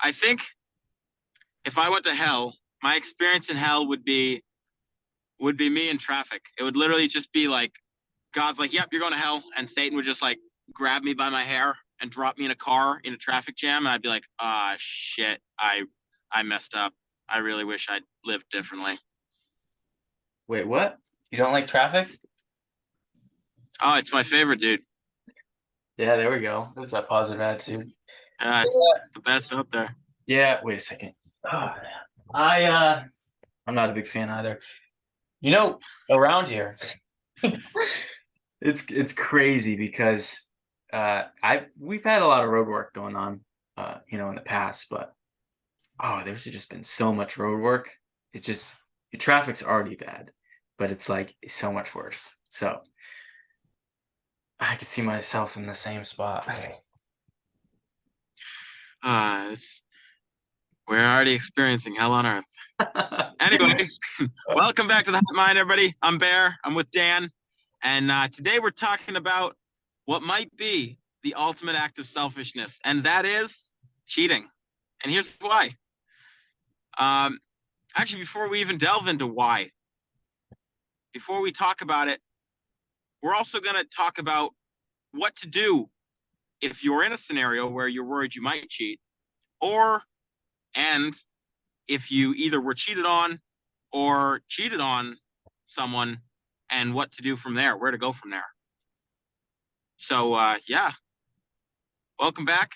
I think if I went to hell, my experience in hell would be me in traffic. It would literally just be like God's like, "Yep, you're going to hell," and Satan would just like grab me by my hair and drop me in a car in a traffic jam, and I'd be like, "Ah, shit, I messed up. I really wish I'd lived differently." Wait, what? You don't like traffic? Oh, it's my favorite, dude. Yeah, there we go. There's that positive attitude. It's the best out there. Yeah, wait a second. Oh, I'm not a big fan either. You know, around here, it's crazy because I we've had a lot of road work going on in the past, but there's just been so much road work. It just your traffic's already bad, but it's like so much worse. So I could see myself in the same spot. It's, we're already experiencing hell on earth. Anyway, welcome back to the Hot Mind, everybody. I'm Bear. I'm with Dan, and today we're talking about what might be the ultimate act of selfishness, and that is cheating. And here's why. Um, Actually, before we even delve into why, before we talk about it, we're also going to talk about what to do if you're in a scenario where you're worried you might cheat, or and if you either were cheated on or cheated on someone, and what to do from there, where to go from there. So yeah, welcome back.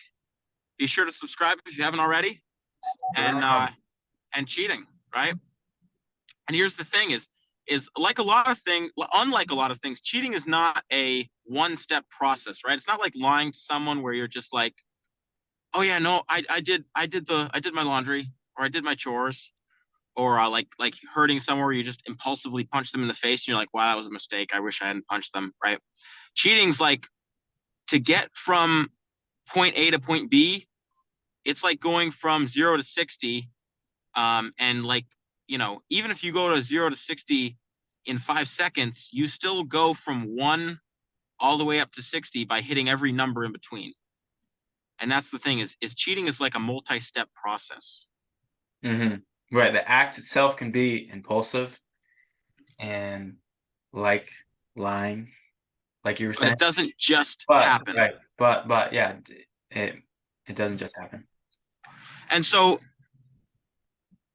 Be sure to subscribe if you haven't already. And cheating, right? And here's the thing: is like a lot of things, unlike a lot of things, cheating is not a one-step process, right? It's not like lying to someone where you're just like, oh yeah, no, I did my laundry, or I did my chores, or like hurting somewhere where you just impulsively punch them in the face and you're like, wow, that was a mistake. I wish I hadn't punched them, right? Cheating's like to get from point A to point B. It's like going from 0 to 60, and like, even if you go to 0 to 60 in 5 seconds, you still go from one all the way up to 60 by hitting every number in between. And that's the thing is cheating is like a multi-step process. hmm Right. The act itself can be impulsive and like lying, like you were But saying. it doesn't just But happen. right, but yeah, it it doesn't just happen. And so,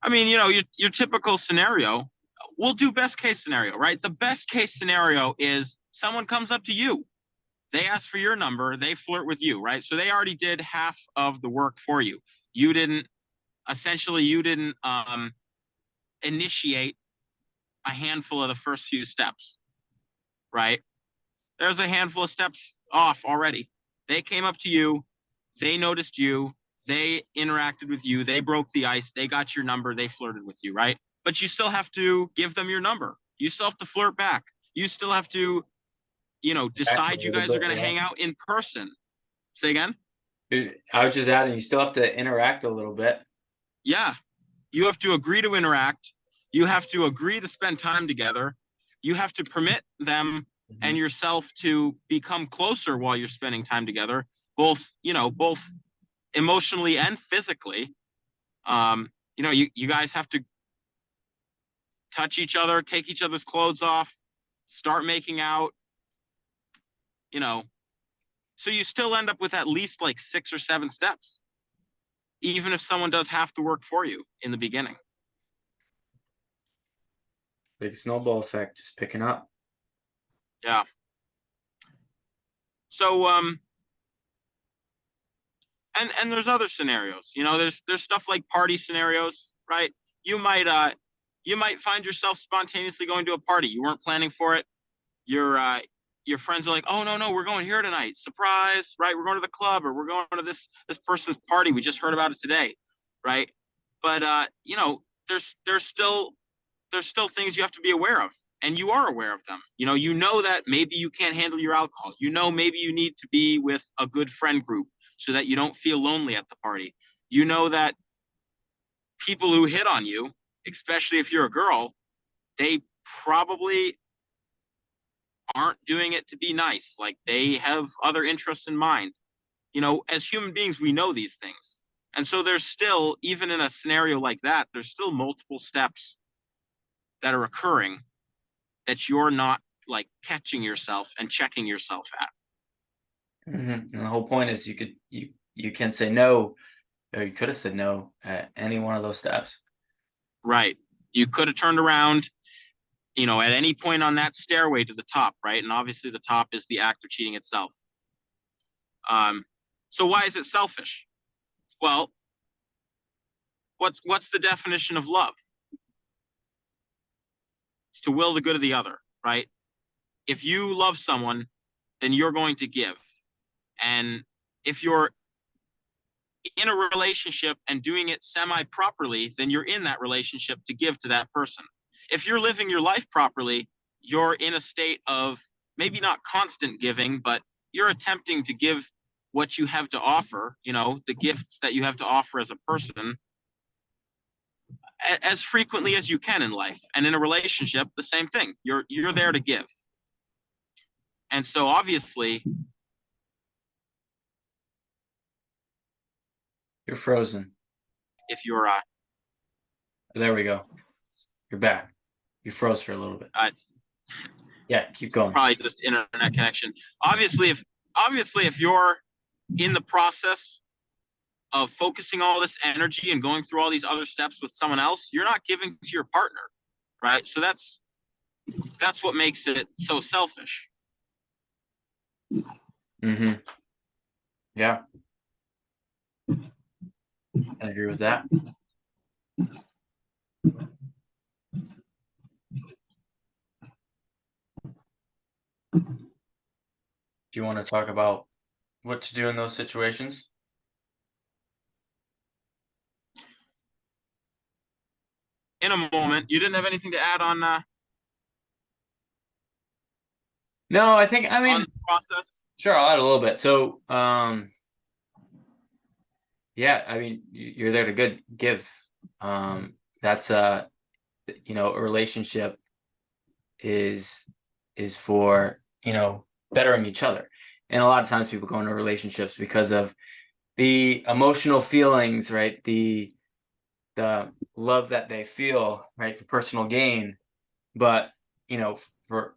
I mean, your typical scenario, we'll do best case scenario, right? The best case scenario is someone comes up to you. They ask for your number, they flirt with you, right? So they already did half of the work for you. You didn't, essentially, you didn't initiate a handful of the first few steps, right? There's a handful of steps off already. They came up to you, they noticed you, they interacted with you, they broke the ice, they got your number, they flirted with you, right? But you still have to give them your number. You still have to flirt back. You still have to, Act a decide you little guys are bit, going to yeah. hang out in person. Say again? I was just adding, you still have to interact a little bit. Yeah. You have to agree to interact. You have to agree to spend time together. You have to permit them and Mhm. yourself to become closer while you're spending time together, both emotionally and physically. You guys have to touch each other, take each other's clothes off, start making out, you know. So you still end up with at least like 6 or 7 steps, even if someone does half the work for you in the beginning. Big snowball effect, just picking up. Yeah. So and there's other scenarios. There's stuff like party scenarios, right? You might you might find yourself spontaneously going to a party. You weren't planning for it. Your friends are like, oh no, we're going here tonight. Surprise, right? We're going to the club, or we're going to this person's party. We just heard about it today, right? But there's still things you have to be aware of, and you are aware of them. You know that maybe you can't handle your alcohol. Maybe you need to be with a good friend group so that you don't feel lonely at the party. You know that people who hit on you, especially if you're a girl, they probably aren't doing it to be nice. Like, they have other interests in mind. As human beings, we know these things. And so there's still, even in a scenario like that, there's still multiple steps that are occurring that you're not like catching yourself and checking yourself at. And the whole point is you can say no, or you could have said no at any one of those steps. Right. You could have turned around, at any point on that stairway to the top, right? And obviously the top is the act of cheating itself. So why is it selfish? Well, what's the definition of love? It's to will the good of the other, right? If you love someone, then you're going to give. And if you're in a relationship and doing it semi-properly, then you're in that relationship to give to that person. If you're living your life properly, you're in a state of maybe not constant giving, but you're attempting to give what you have to offer, the gifts that you have to offer as a person, as frequently as you can in life. And in a relationship, the same thing. You're there to give. And so obviously, You're frozen. if you're There we go. You're back. You froze for a little bit. it's Yeah, keep going. probably just internet connection. Obviously, if you're in the process of focusing all this energy and going through all these other steps with someone else, you're not giving to your partner, right? So that's what makes it so selfish. Yeah, I agree with that. Do you want to talk about what to do in those situations? In a moment, you didn't have anything to add on No, I mean, on the process. Sure, I'll add a little bit. So, yeah, I mean, you're there to give. That's a relationship is for bettering each other, and a lot of times people go into relationships because of the emotional feelings, right? The love that they feel, right, for personal gain. But for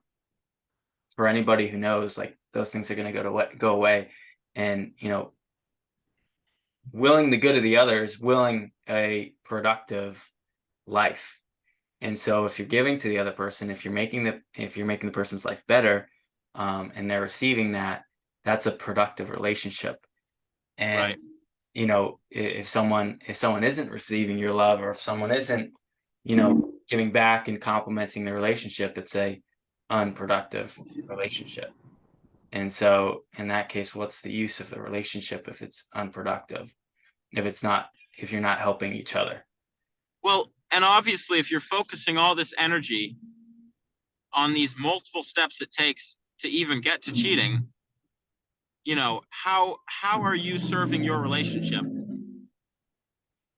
anybody who knows, like, those things are going to go away, and willing the good of the others, willing a productive life. And so if you're giving to the other person, if you're making the person's life better, and they're receiving that, that's a productive relationship. And Right. If someone isn't receiving your love, or if someone isn't giving back and complimenting the relationship, it's a unproductive relationship. And so in that case, what's the use of the relationship if it's unproductive, if you're not helping each other? Well, and obviously, if you're focusing all this energy on these multiple steps it takes to even get to cheating, how are you serving your relationship?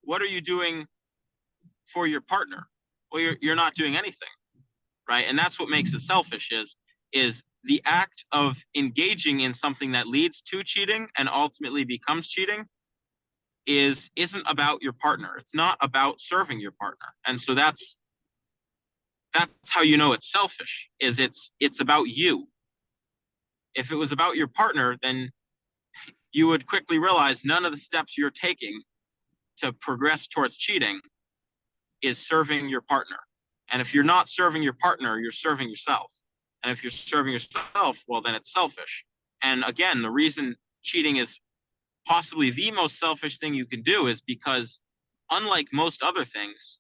What are you doing for your partner? Well, you're not doing anything, right? And that's what makes it selfish, is the act of engaging in something that leads to cheating and ultimately becomes cheating isn't about your partner. It's not about serving your partner. And so that's how it's selfish, is it's about you. If it was about your partner, then you would quickly realize none of the steps you're taking to progress towards cheating is serving your partner. And if you're not serving your partner, you're serving yourself. And if you're serving yourself, well, then it's selfish. And again, the reason cheating is possibly the most selfish thing you can do is because, unlike most other things,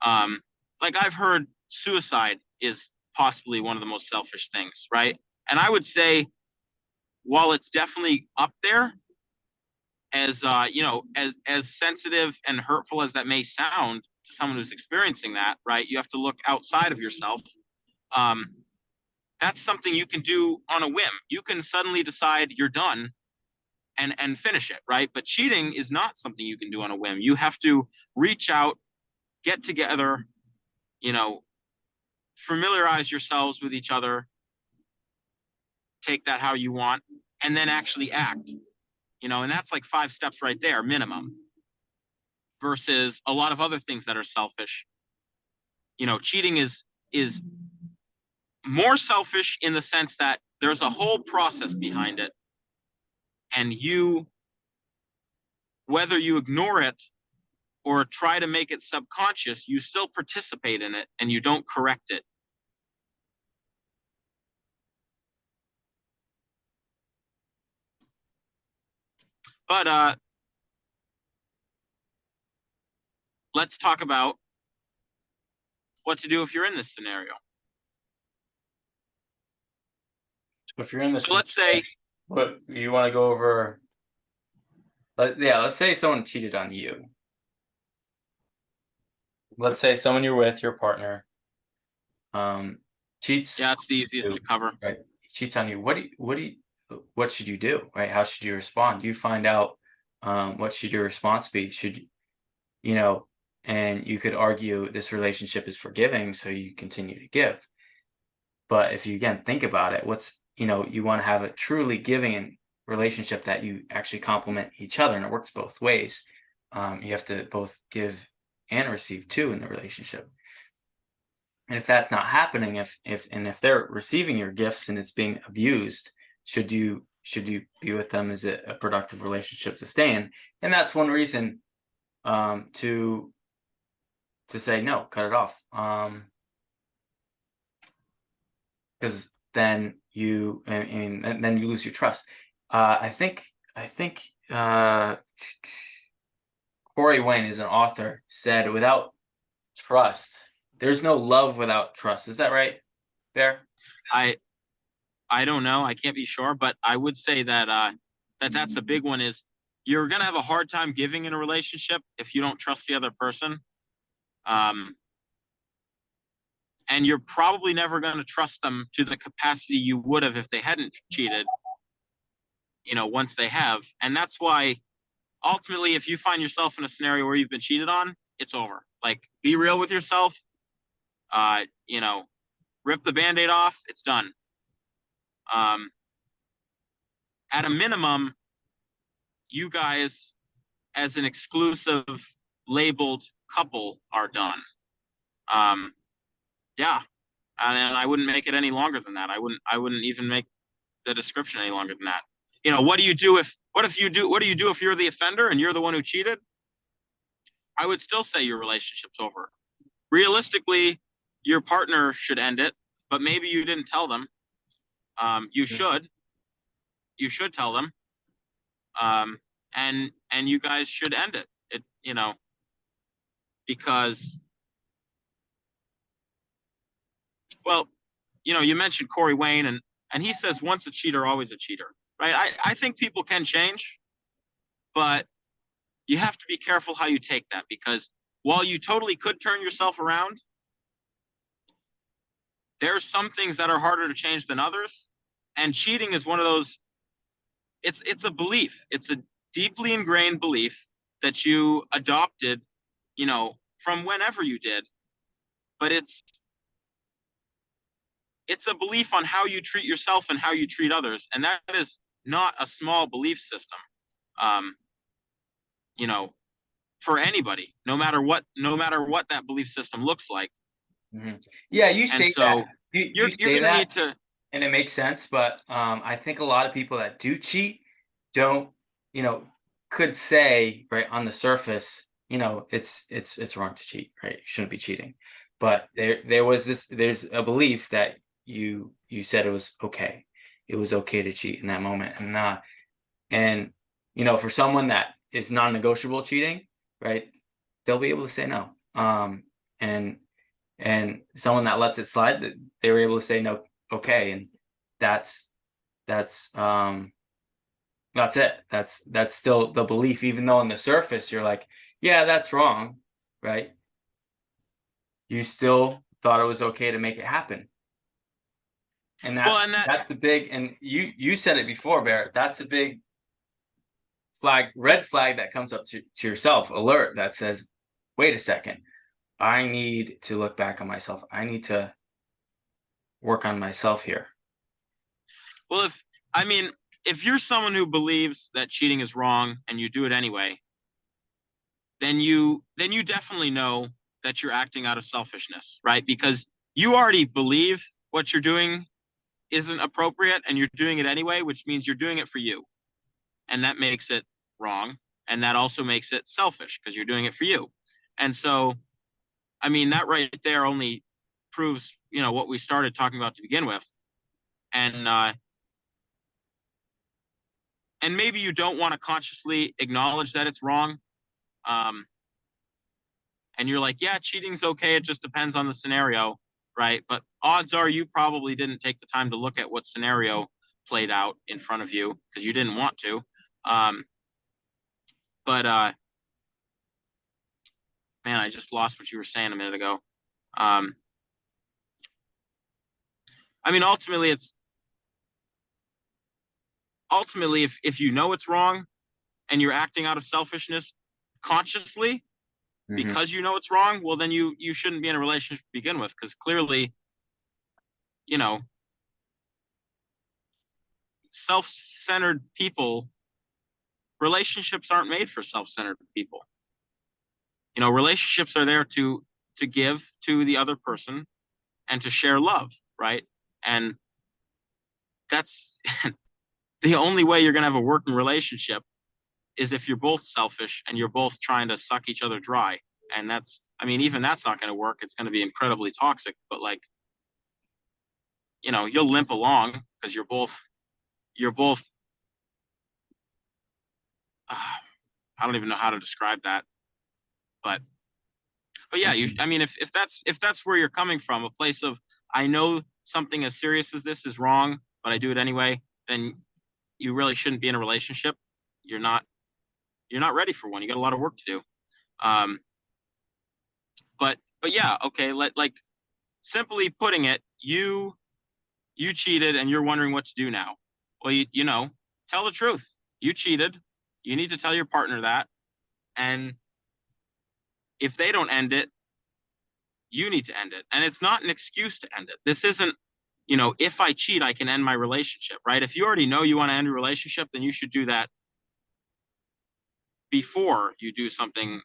like I've heard suicide is possibly one of the most selfish things, right? And I would say, while it's definitely up there, as as sensitive and hurtful as that may sound to someone who's experiencing that, right? You have to look outside of yourself. That's something you can do on a whim. You can suddenly decide you're done and finish it, right? But cheating is not something you can do on a whim. You have to reach out, get together, familiarize yourselves with each other, take that how you want, and then actually act. And that's like 5 steps right there, minimum. versus a lot of other things that are selfish. Cheating is more selfish in the sense that there's a whole process behind it, and whether you ignore it or try to make it subconscious, you still participate in it and you don't correct it. But let's talk about what to do if you're in this scenario. If you're in this, so let's say, what you want to go over? Let's say someone cheated on you. Let's say someone you're with, your partner, cheats. Yeah, it's the easiest to cover. Right, cheats on you. What should you do? Right, how should you respond? You find out. What should your response be? And you could argue this relationship is forgiving, so you continue to give. But if you again think about it, you want to have a truly giving relationship that you actually complement each other, and it works both ways. You have to both give and receive too in the relationship. And if that's not happening, if they're receiving your gifts and it's being abused, should you be with them? Is it a productive relationship to stay in? And that's one reason to say no, cut it off. Because then then you lose your trust. I think Corey Wayne is an author, said without trust, there's no love without trust. Is that right, Bear? I don't know. I can't be sure, but I would say that that's a big one. Is you're gonna have a hard time giving in a relationship if you don't trust the other person, and you're probably never going to trust them to the capacity you would have if they hadn't cheated. Once they have, and that's why ultimately, if you find yourself in a scenario where you've been cheated on, it's over. Like, be real with yourself. Rip the Band-Aid off. It's done. At a minimum, you guys, as an exclusive labeled couple, are done. Yeah, and I wouldn't make it any longer than that. I wouldn't even make the description any longer than that. What do you do if you're the offender and you're the one who cheated? I would still say your relationship's over. Realistically, your partner should end it, but maybe you didn't tell them. You should tell them. And you guys should end it. Because, well, you mentioned Corey Wayne, and he says once a cheater, always a cheater, right? I think people can change, but you have to be careful how you take that, because while you totally could turn yourself around, there's some things that are harder to change than others. And cheating is one of those. It's a belief. It's a deeply ingrained belief that you adopted, from whenever you did. But it's a belief on how you treat yourself and how you treat others. And that is not a small belief system, for anybody, no matter what that belief system looks like. Mm-hmm. Yeah, you say so that. You're gonna need to, and it makes sense, but I think a lot of people that do cheat don't, could say, right, on the surface, it's wrong to cheat, right? You shouldn't be cheating. But there's a belief that you said it was okay. It was okay to cheat in that moment. And for someone that is non-negotiable cheating, right, they'll be able to say no. And someone that lets it slide, that they were able to say no, okay, and that's it. That's still the belief, even though on the surface you're like, yeah, that's wrong, right? You still thought it was okay to make it happen. And that's a big, and you said it before, Barrett, that's a big red flag that comes up to yourself, alert, that says, wait a second, I need to look back on myself. I need to work on myself here. Well, if you're someone who believes that cheating is wrong and you do it anyway, then you definitely know that you're acting out of selfishness, right? Because you already believe what you're doing isn't appropriate and you're doing it anyway, which means you're doing it for you. And that makes it wrong. And that also makes it selfish because you're doing it for you. And so, I mean, that right there only proves, what we started talking about to begin with. And maybe you don't want to consciously acknowledge that it's wrong. And you're like, yeah, cheating's okay. It just depends on the scenario, right? But odds are you probably didn't take the time to look at what scenario played out in front of you because you didn't want to. But man, I just lost what you were saying a minute ago. I mean, ultimately, if you know it's wrong and you're acting out of selfishness consciously because you know it's wrong, well, then you shouldn't be in a relationship to begin with because clearly, self-centered people, relationships aren't made for self-centered people. Relationships are there to give to the other person and to share love, right? And that's the only way you're going to have a working relationship is if you're both selfish and you're both trying to suck each other dry. And even that's not going to work. It's going to be incredibly toxic, but you'll limp along because you're both I don't even know how to describe that, but yeah, if that's where you're coming from, a place of, I know something as serious as this is wrong, but I do it anyway, then you really shouldn't be in a relationship. You're not ready for one. You got a lot of work to do. But yeah, okay. Simply putting it, you cheated and you're wondering what to do now. Well, tell the truth. You cheated. You need to tell your partner that. And if they don't end it, you need to end it. And it's not an excuse to end it. This isn't, if I cheat, I can end my relationship, right? If you already know you want to end your relationship, then you should do that before you do something,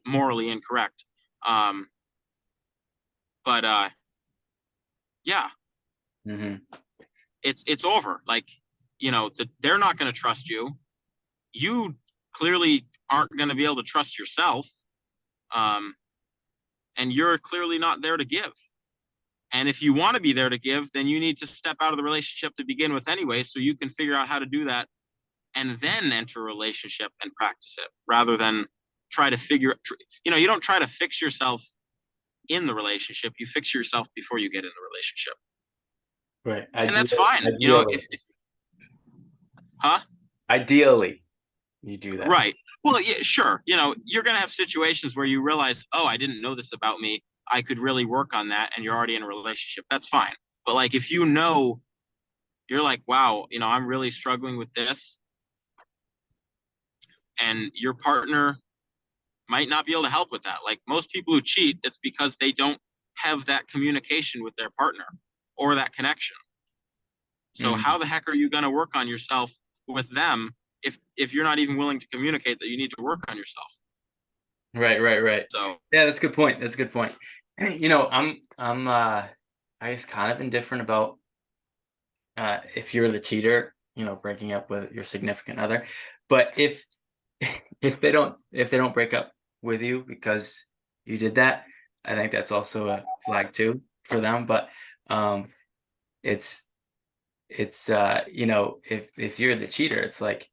morally incorrect. Yeah, it's over. They're not going to trust you. You clearly aren't going to be able to trust yourself. And you're clearly not there to give. And if you want to be there to give, then you need to step out of the relationship to begin with anyway, so you can figure out how to do that and then enter a relationship and practice it rather than try to you don't try to fix yourself in the relationship. You fix yourself before you get in the relationship. Right. And that's fine. Ideally, you do that. Right. Well, yeah, sure. You're going to have situations where you realize, oh, I didn't know this about me. I could really work on that. And you're already in a relationship. That's fine. But if you're like, wow, I'm really struggling with this. And your partner might not be able to help with that. Most people who cheat, it's because they don't have that communication with their partner or that connection. So how the heck are you going to work on yourself with them if you're not even willing to communicate that you need to work on yourself? Right. So yeah, that's a good point. I'm I guess kind of indifferent about if you're the cheater, breaking up with your significant other. But if they don't break up with you because you did that, I think that's also a flag too for them. But it's if you're the cheater, it's like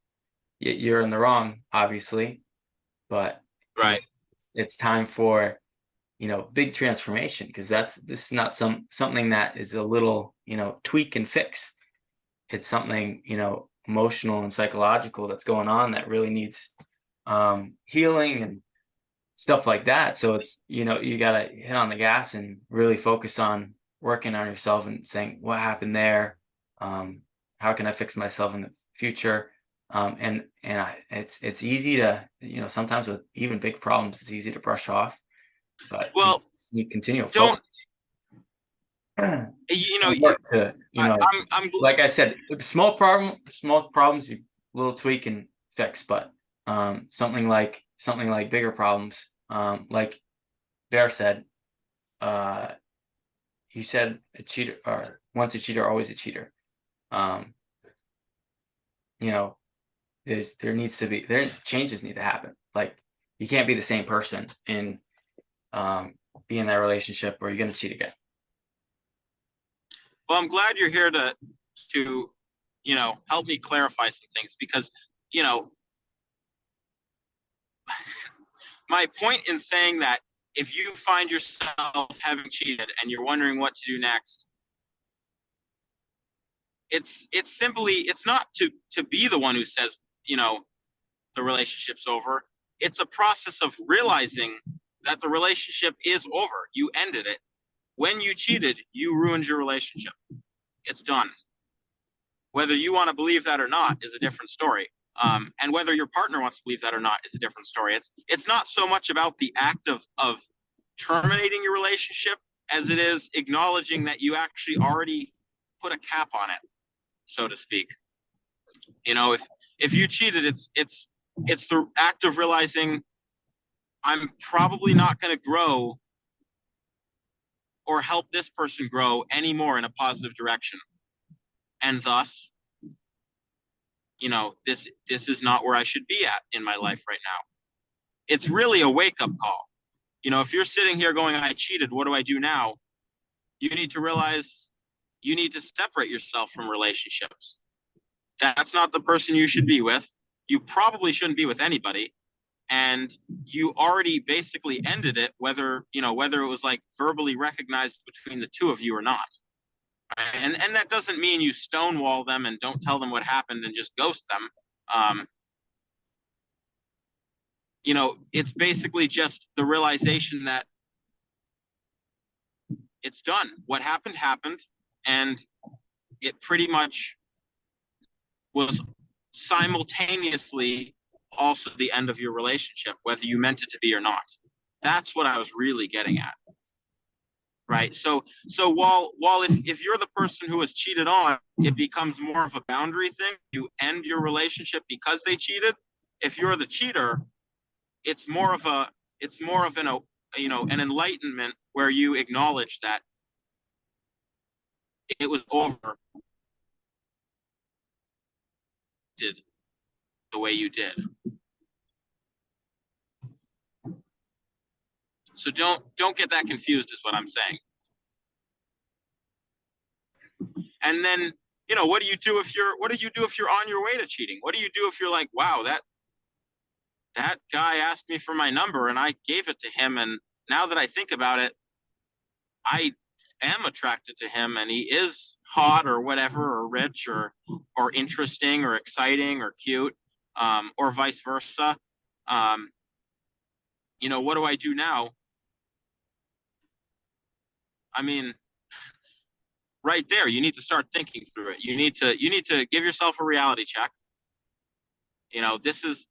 you're in the wrong, obviously, but right. It's time for big transformation, because this is not something that is a little tweak and fix. It's something emotional and psychological that's going on that really needs healing and stuff like that. So it's you gotta hit on the gas and really focus on working on yourself and saying, what happened there, how can I fix myself in the future? It's easy to sometimes with even big problems, it's easy to brush off, but you continue to don't like I said, small problems, you little tweak and fix, but something like something like bigger problems, like Bear said, you said a cheater, or once a cheater, always a cheater. Um, you know, there changes need to happen. Like, you can't be the same person and be in that relationship, or you're gonna cheat again. Well, I'm glad you're here to help me clarify some things, because you know my point in saying that, if you find yourself having cheated and you're wondering what to do next, it's simply, it's not to be the one who says, the relationship's over. It's a process of realizing that the relationship is over. You ended it. When you cheated, you ruined your relationship. It's done. Whether you want to believe that or not is a different story. And whether your partner wants to believe that or not is a different story. It's not so much about the act of terminating your relationship as it is acknowledging that you actually already put a cap on it, so to speak. If you cheated, it's the act of realizing, I'm probably not going to grow or help this person grow anymore in a positive direction, and thus, this is not where I should be at in my life right now. It's really a wake-up call. If you're sitting here going, I cheated, what do I do now? You need to realize you need to separate yourself from relationships. That's not the person you should be with. You probably shouldn't be with anybody. And you already basically ended it, whether it was like verbally recognized between the two of you or not. Right? And that doesn't mean you stonewall them and don't tell them what happened and just ghost them. It's basically just the realization that it's done. What happened happened, and it pretty much was simultaneously also the end of your relationship, whether you meant it to be or not. That's what I was really getting at. Right. So while if you're the person who was cheated on, it becomes more of a boundary thing. You end your relationship because they cheated. If you're the cheater, it's more of an enlightenment where you acknowledge that it was over, did the way you did. So don't get that confused, is what I'm saying. And then, what do you do if you're on your way to cheating? What do you do if you're like, wow, that guy asked me for my number and I gave it to him, and now that I think about it, I am attracted to him, and he is hot or whatever, or rich or interesting or exciting or cute, or vice versa. What do I do now? I mean, right there, you need to start thinking through it. You need to give yourself a reality check. This is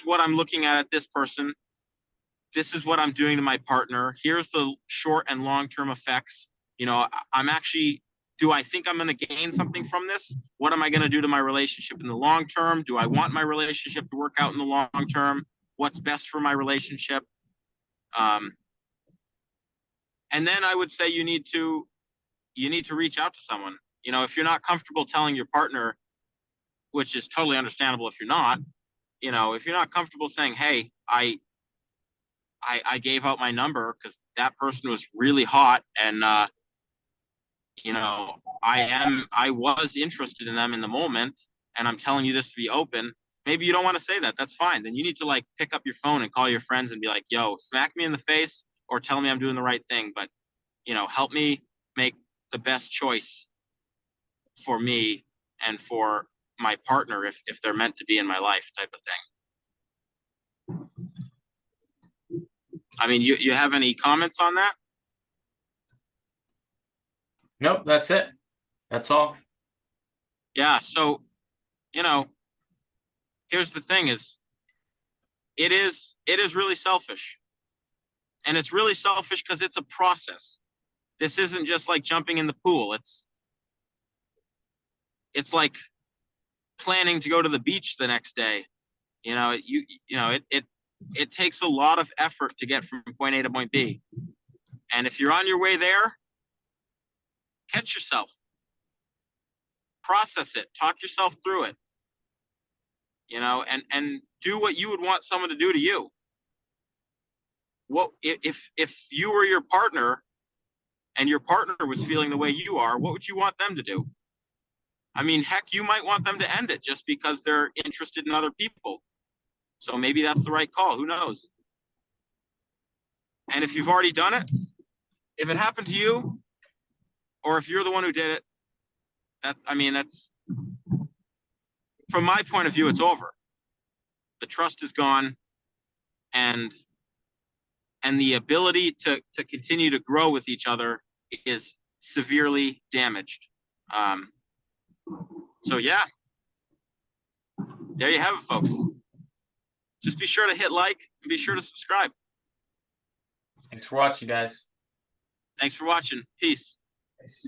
what I'm looking at this person. This is what I'm doing to my partner. Here's the short and long-term effects. Do I think I'm going to gain something from this? What am I going to do to my relationship in the long term? Do I want my relationship to work out in the long term? What's best for my relationship? And then I would say you need to reach out to someone. If you're not comfortable telling your partner, which is totally understandable if you're not, if you're not comfortable saying, hey, I gave out my number because that person was really hot, and I was interested in them in the moment, and I'm telling you this to be open. Maybe you don't want to say that. That's fine. Then you need to pick up your phone and call your friends and be like, yo, smack me in the face or tell me I'm doing the right thing, but help me make the best choice for me and for my partner if they're meant to be in my life, type of thing. I mean, you have any comments on that? Nope, that's it. That's all. Yeah. So, here's the thing is, it is really selfish. And it's really selfish because it's a process. This isn't just like jumping in the pool. It's like planning to go to the beach the next day. You know, it takes a lot of effort to get from point A to point B. And if you're on your way there, catch yourself, process it, talk yourself through it, you know, and do what you would want someone to do to you. What if you were your partner and your partner was feeling the way you are, what would you want them to do? I mean, heck, you might want them to end it just because they're interested in other people. So maybe that's the right call. Who knows? And if you've already done it, if it happened to you, or if you're the one who did it, that's from my point of view, it's over. The trust is gone, and the ability to continue to grow with each other is severely damaged. So yeah, there you have it, folks. Just be sure to hit like and be sure to subscribe. Thanks for watching, guys. Thanks for watching. Peace. Peace.